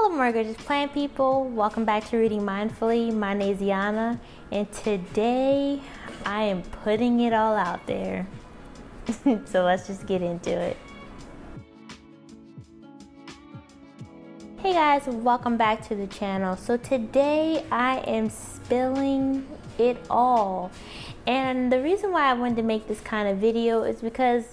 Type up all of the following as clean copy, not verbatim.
Hello my gorgeous plant people, welcome back to Reading Mindfully. My name is Yana and today I am putting it all out there. So let's just get into it. Hey guys, welcome back to the channel. So today I am spilling it all. And the reason why I wanted to make this kind of video is because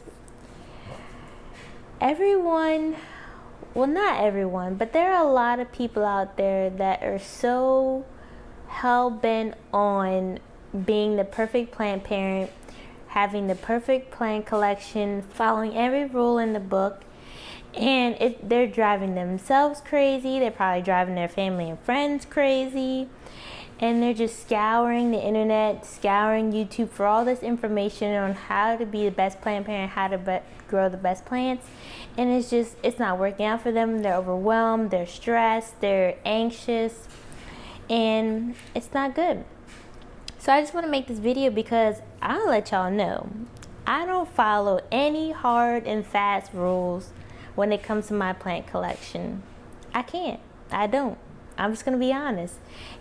not everyone, but there are a lot of people out there that are so hell-bent on being the perfect plant parent, having the perfect plant collection, following every rule in the book, and they're driving themselves crazy. They're probably driving their family and friends crazy, and they're just scouring the internet, scouring YouTube for all this information on how to be the best plant parent, how to grow the best plants, and it's not working out for them. They're overwhelmed, they're stressed, they're anxious, and it's not good. So I just want to make this video because I'll let y'all know I don't follow any hard and fast rules when it comes to my plant collection. I don't. I'm just gonna be honest.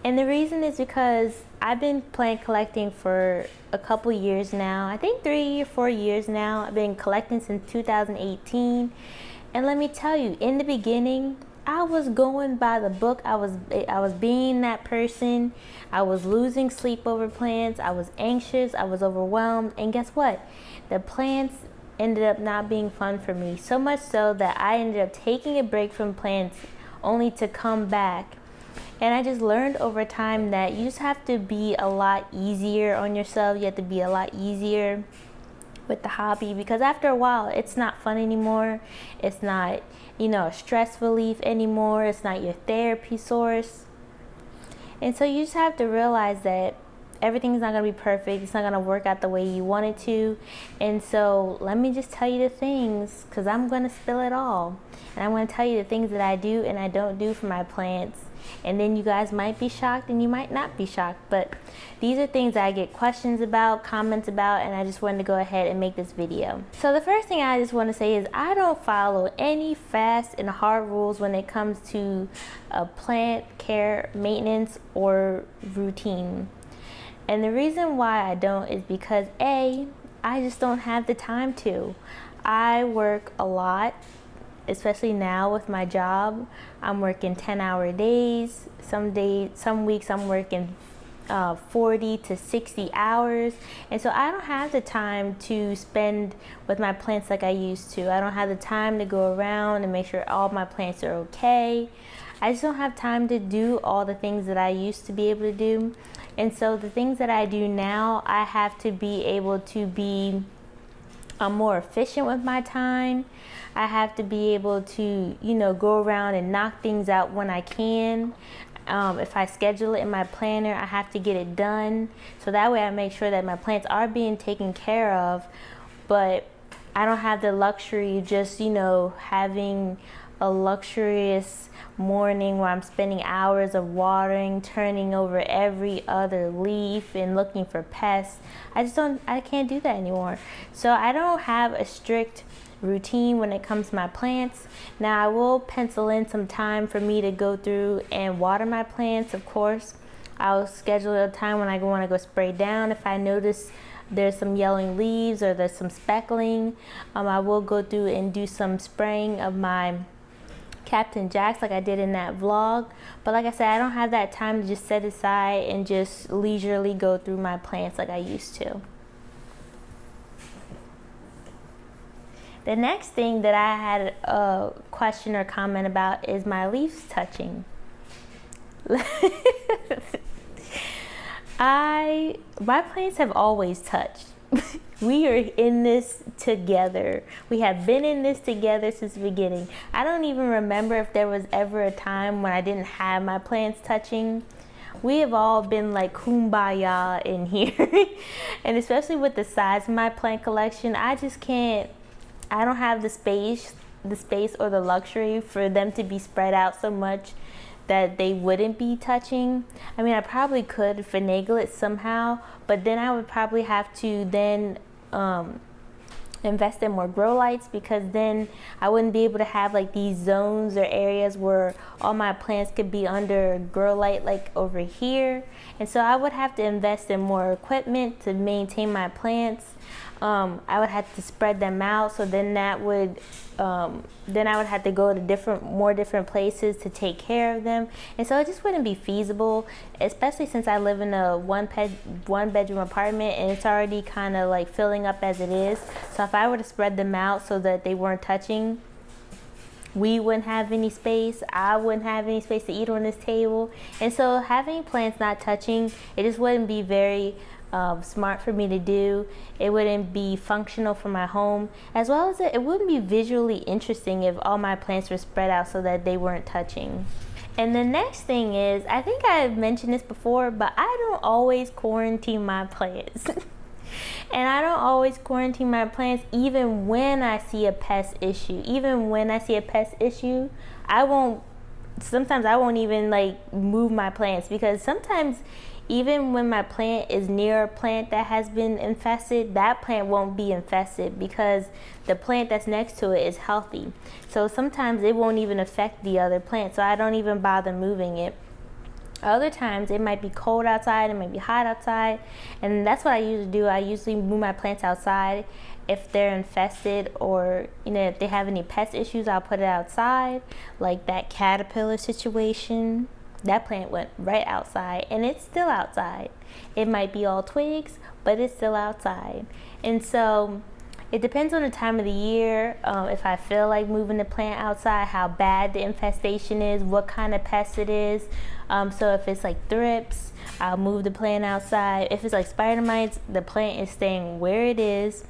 And the reason is because I've been plant collecting for a couple years now. I think 3 or 4 years now. I've been collecting since 2018. And let me tell you, in the beginning, I was going by the book. I was being that person. I was losing sleep over plants. I was anxious. I was overwhelmed. And guess what? The plants ended up not being fun for me. So much so that I ended up taking a break from plants only to come back. And I just learned over time that you just have to be a lot easier on yourself. You have to be a lot easier with the hobby, because after a while it's not fun anymore. It's not, a stress relief anymore. It's not your therapy source. And so you just have to realize that everything's not going to be perfect. It's not going to work out the way you want it to. And so let me just tell you the things, because I'm going to spill it all. And I'm going to tell you the things that I do and I don't do for my plants. And then you guys might be shocked and you might not be shocked. But these are things that I get questions about, comments about, and I just wanted to go ahead and make this video. So the first thing I just want to say is I don't follow any fast and hard rules when it comes to plant care, maintenance, or routine. And the reason why I don't is because I just don't have the time to. I work a lot, especially now with my job. I'm working 10-hour days. Some weeks I'm working 40 to 60 hours. And so I don't have the time to spend with my plants like I used to. I don't have the time to go around and make sure all my plants are okay. I just don't have time to do all the things that I used to be able to do. And so the things that I do now, I have to be able to be more efficient with my time. I have to be able to, go around and knock things out when I can. If I schedule it in my planner, I have to get it done. So that way I make sure that my plants are being taken care of. But I don't have the luxury of just, having a luxurious morning where I'm spending hours of watering, turning over every other leaf and looking for pests. I can't do that anymore. So I don't have a strict routine when it comes to my plants. Now I will pencil in some time for me to go through and water my plants. Of course, I'll schedule a time when I want to go spray down. If I notice there's some yellowing leaves or there's some speckling, I will go through and do some spraying of my Captain Jacks like I did in that vlog. But like I said, I don't have that time to just set aside and just leisurely go through my plants like I used to. The next thing that I had a question or comment about is my leaves touching. My plants have always touched. We are in this together. We have been in this together since the beginning. I don't even remember if there was ever a time when I didn't have my plants touching. We have all been like kumbaya in here. And especially with the size of my plant collection, I don't have the space or the luxury for them to be spread out so much that they wouldn't be touching. I mean, I probably could finagle it somehow, but then I would probably have to then invest in more grow lights, because then I wouldn't be able to have like these zones or areas where all my plants could be under a grow light like over here. And so I would have to invest in more equipment to maintain my plants. I would have to spread them out, so then that would then I would have to go to more different places to take care of them, and so it just wouldn't be feasible, especially since I live in a one bedroom apartment and it's already kind of like filling up as it is. So if I were to spread them out so that they weren't touching, we wouldn't have any space. I wouldn't have any space to eat on this table, and so having plants not touching, it just wouldn't be very smart for me to do. It wouldn't be functional for my home, as well as it wouldn't be visually interesting if all my plants were spread out so that they weren't touching. And the next thing is, I think I've mentioned this before, but I don't always quarantine my plants. And I don't always quarantine my plants even when I see a pest issue. Even when I see a pest issue, sometimes I won't even like move my plants, because sometimes even when my plant is near a plant that has been infested, that plant won't be infested because the plant that's next to it is healthy. So sometimes it won't even affect the other plant, so I don't even bother moving it. Other times it might be cold outside, it might be hot outside, and that's what I usually do. I usually move my plants outside. If they're infested, or if they have any pest issues, I'll put it outside. Like that caterpillar situation, that plant went right outside, and it's still outside. It might be all twigs, but it's still outside. And so it depends on the time of the year, if I feel like moving the plant outside, how bad the infestation is, what kind of pest it is. So if it's like thrips, I'll move the plant outside. If it's like spider mites, the plant is staying where it is,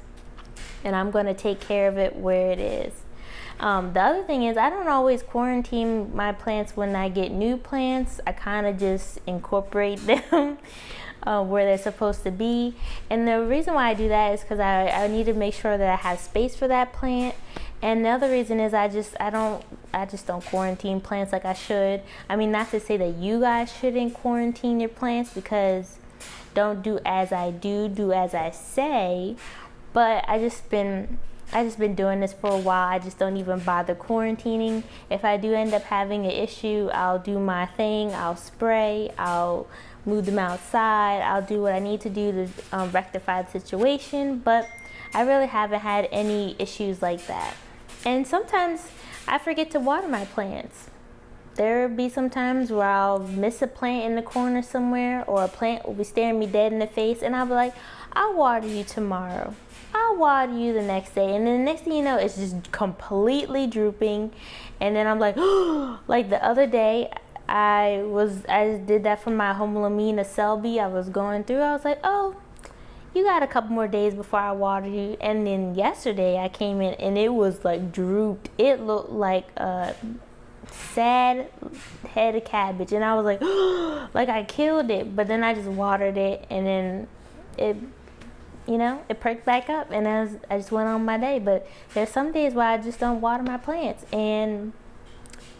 and I'm going to take care of it where it is. The other thing is, I don't always quarantine my plants when I get new plants. I kind of just incorporate them where they're supposed to be. And the reason why I do that is because I need to make sure that I have space for that plant. And the other reason is I just don't quarantine plants like I should. I mean, not to say that you guys shouldn't quarantine your plants, because don't do as I do as I say. But I just been doing this for a while. I just don't even bother quarantining. If I do end up having an issue, I'll do my thing. I'll spray. I'll move them outside. I'll do what I need to do to rectify the situation. But I really haven't had any issues like that. And sometimes I forget to water my plants. There'll be some times where I'll miss a plant in the corner somewhere, or a plant will be staring me dead in the face, and I'll be like, I'll water you tomorrow. I'll water you the next day. And then the next thing you know, it's just completely drooping. And then I'm like, like the other day, I did that for my Homelamina Selby. I was going through, I was like, oh, you got a couple more days before I water you. And then yesterday I came in and it was like drooped. It looked like a sad head of cabbage. And I was like, like I killed it. But then I just watered it, and then it perked back up, and I just went on my day. But there's some days where I just don't water my plants, and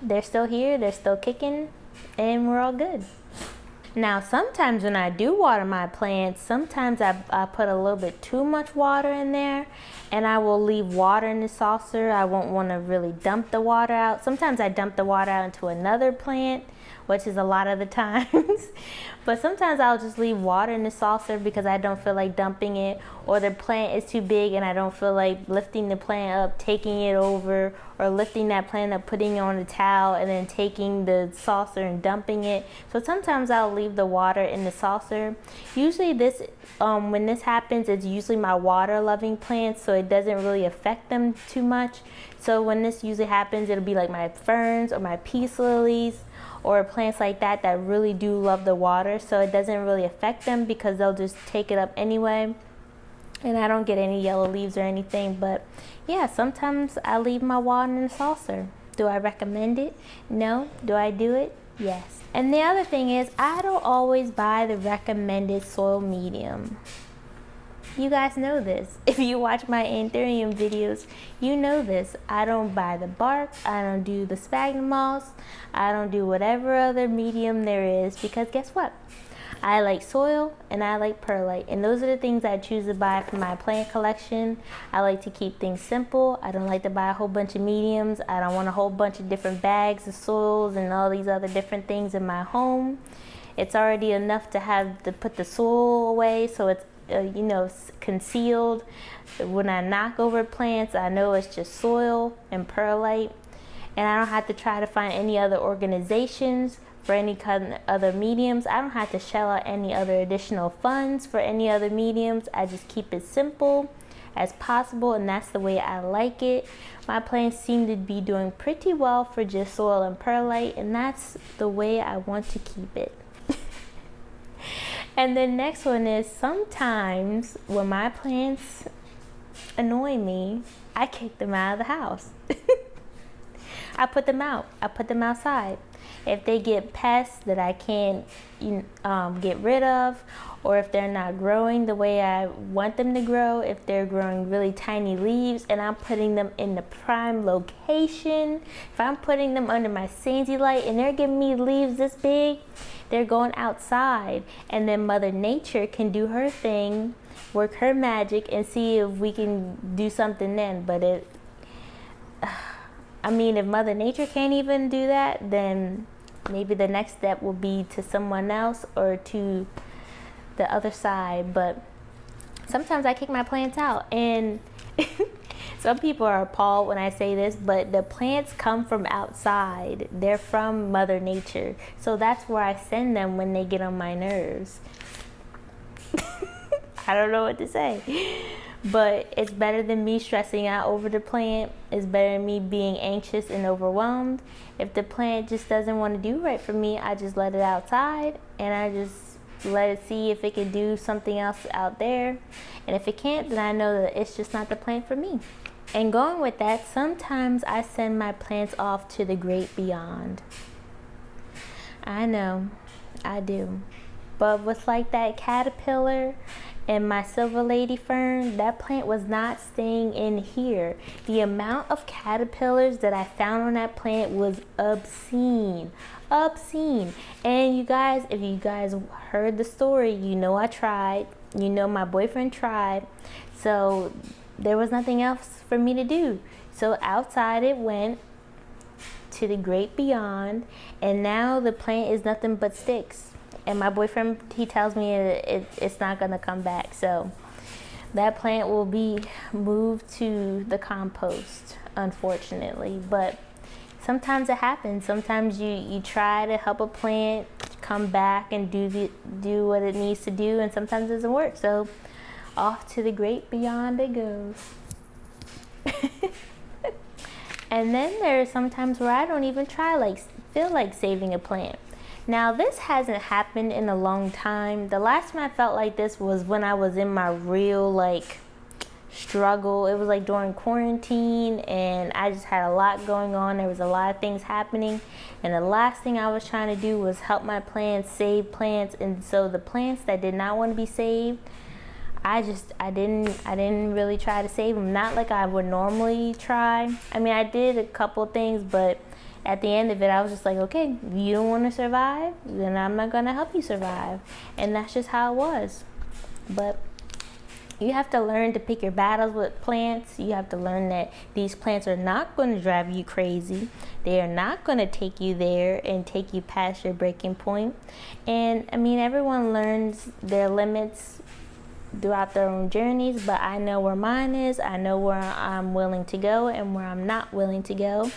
they're still here, they're still kicking, and we're all good. Now, sometimes when I do water my plants, sometimes I put a little bit too much water in there, and I will leave water in the saucer. I won't want to really dump the water out. Sometimes I dump the water out into another plant, which is a lot of the times. But sometimes I'll just leave water in the saucer because I don't feel like dumping it, or the plant is too big and I don't feel like lifting the plant up, taking it over, or lifting that plant up, putting it on a towel, and then taking the saucer and dumping it. So sometimes I'll leave the water in the saucer. Usually when this happens, it's usually my water-loving plants, so it doesn't really affect them too much. So when this usually happens, it'll be like my ferns or my peace lilies, or plants like that really do love the water, so it doesn't really affect them because they'll just take it up anyway, and I don't get any yellow leaves or anything. But yeah, sometimes I leave my water in the saucer. Do I recommend it? No. Do I do it? Yes. And the other thing is, I don't always buy the recommended soil medium. You guys know this. If you watch my anthurium videos, you know this. I don't buy the bark. I don't do the sphagnum moss. I don't do whatever other medium there is, because guess what? I like soil and I like perlite, and those are the things I choose to buy for my plant collection. I like to keep things simple. I don't like to buy a whole bunch of mediums. I don't want a whole bunch of different bags of soils and all these other different things in my home. It's already enough to have to put the soil away, so it's concealed. When I knock over plants, I know it's just soil and perlite, and I don't have to try to find any other organizations for any kind of other mediums. I don't have to shell out any other additional funds for any other mediums. I just keep it simple as possible, and that's the way I like it. My plants seem to be doing pretty well for just soil and perlite, and that's the way I want to keep it. And the next one is, sometimes when my plants annoy me, I kick them out of the house. I put them out. I put them outside. If they get pests that I can't get rid of, or if they're not growing the way I want them to grow, if they're growing really tiny leaves and I'm putting them in the prime location, if I'm putting them under my Sandy light and they're giving me leaves this big, they're going outside, and then Mother Nature can do her thing, work her magic, and see if we can do something then. But if Mother Nature can't even do that, then maybe the next step will be to someone else or to the other side. But sometimes I kick my plants out, and some people are appalled when I say this, but the plants come from outside. They're from Mother Nature. So that's where I send them when they get on my nerves. I don't know what to say. But it's better than me stressing out over the plant. It's better than me being anxious and overwhelmed. If the plant just doesn't want to do right for me, I just let it outside, and I just let it see if it can do something else out there. And if it can't, then I know that it's just not the plant for me. And going with that, sometimes I send my plants off to the great beyond. I know, I do. But with like that caterpillar and my silver lady fern, that plant was not staying in here. The amount of caterpillars that I found on that plant was obscene. And you guys, if you guys heard the story, you know I tried. You know my boyfriend tried. So there was nothing else for me to do. So outside it went to the great beyond, and now the plant is nothing but sticks. And my boyfriend, he tells me it's not gonna come back. So that plant will be moved to the compost, unfortunately. But sometimes it happens. Sometimes you try to help a plant come back and do what it needs to do, and sometimes it doesn't work. So off to the great beyond it goes. And then there are some times where I don't even feel like saving a plant. Now, this hasn't happened in a long time. The last time I felt like this was when I was in my real struggle. It was during quarantine, and I just had a lot going on. There was a lot of things happening, and the last thing I was trying to do was help my plants, save plants. And so the plants that did not want to be saved, I didn't really try to save them. Not like I would normally try. I did a couple things, but at the end of it, I was just like, okay, you don't want to survive, then I'm not going to help you survive. And that's just how it was. But you have to learn to pick your battles with plants. You have to learn that these plants are not going to drive you crazy. They are not going to take you there and take you past your breaking point. And everyone learns their limits throughout their own journeys, but I know where mine is. I know where I'm willing to go and where I'm not willing to go.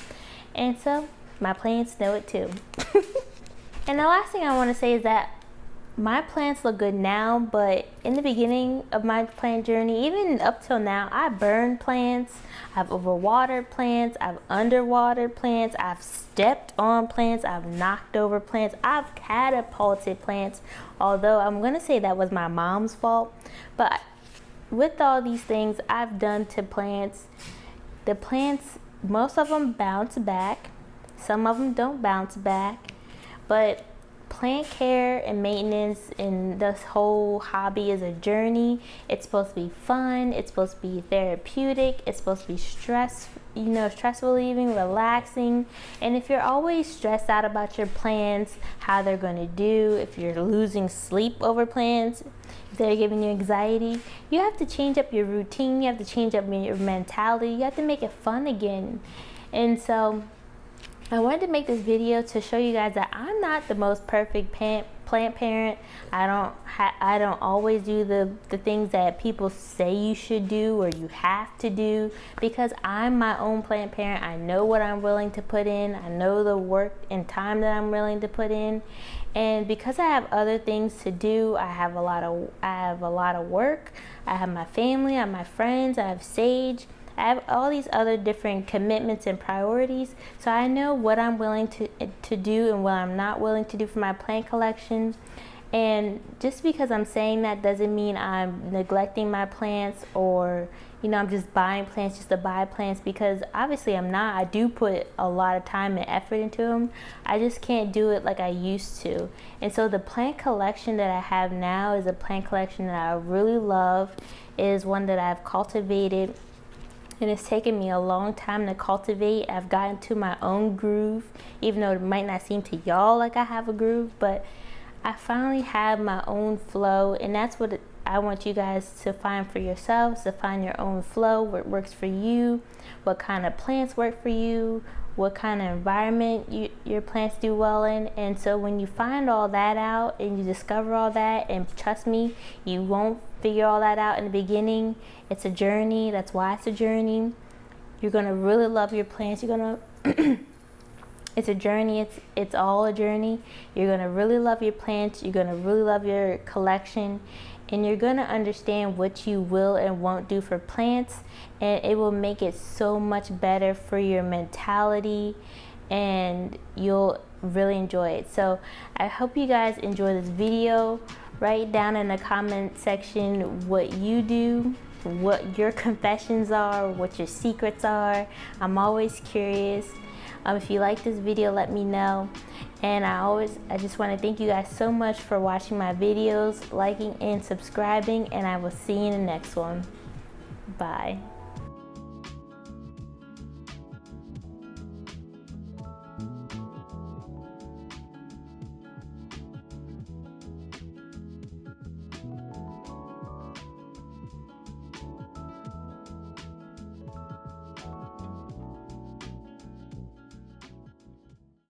And so my plants know it too. And the last thing I want to say is that my plants look good now, but in the beginning of my plant journey, even up till now, I burned plants, I've overwatered plants, I've underwatered plants, I've stepped on plants, I've knocked over plants, I've catapulted plants, although I'm going to say that was my mom's fault. But with all these things I've done to plants, the plants, most of them bounce back, some of them don't bounce back, but plant care and maintenance and this whole hobby is a journey. It's supposed to be fun, it's supposed to be therapeutic, it's supposed to be stress relieving, relaxing. And if you're always stressed out about your plants, how they're going to do, if you're losing sleep over plants, if they're giving you anxiety, you have to change up your routine, you have to change up your mentality, you have to make it fun again. And so I wanted to make this video to show you guys that I'm not the most perfect plant parent. I don't always do the things that people say you should do or you have to do, because I'm my own plant parent. I know what I'm willing to put in. I know the work and time that I'm willing to put in. And because I have other things to do, I have a lot of work. I have my family, I have my friends, I have Sage. I have all these other different commitments and priorities, so I know what I'm willing to do and what I'm not willing to do for my plant collection. And just because I'm saying that doesn't mean I'm neglecting my plants, or I'm just buying plants just to buy plants, because obviously I'm not. I do put a lot of time and effort into them. I just can't do it like I used to. And so the plant collection that I have now is a plant collection that I really love. It is one that I've cultivated, and it's taken me a long time to cultivate. I've gotten to my own groove, even though it might not seem to y'all like I have a groove, but I finally have my own flow. And that's what I want you guys to find for yourselves, to find your own flow, what works for you, what kind of plants work for you, what kind of environment your plants do well in. And so when you find all that out and you discover all that, and trust me, you won't figure all that out in the beginning. It's a journey. That's why it's a journey. You're gonna really love your plants. You're gonna it's a journey. It's all a journey. You're gonna really love your plants. You're gonna really love your collection, and you're gonna understand what you will and won't do for plants, and it will make it so much better for your mentality, and you'll really enjoy it. So I hope you guys enjoy this video. Write down in the comment section what you do, what your confessions are, what your secrets are. I'm always curious. If you like this video, let me know. And I just want to thank you guys so much for watching my videos, liking and subscribing, and I will see you in the next one. Bye.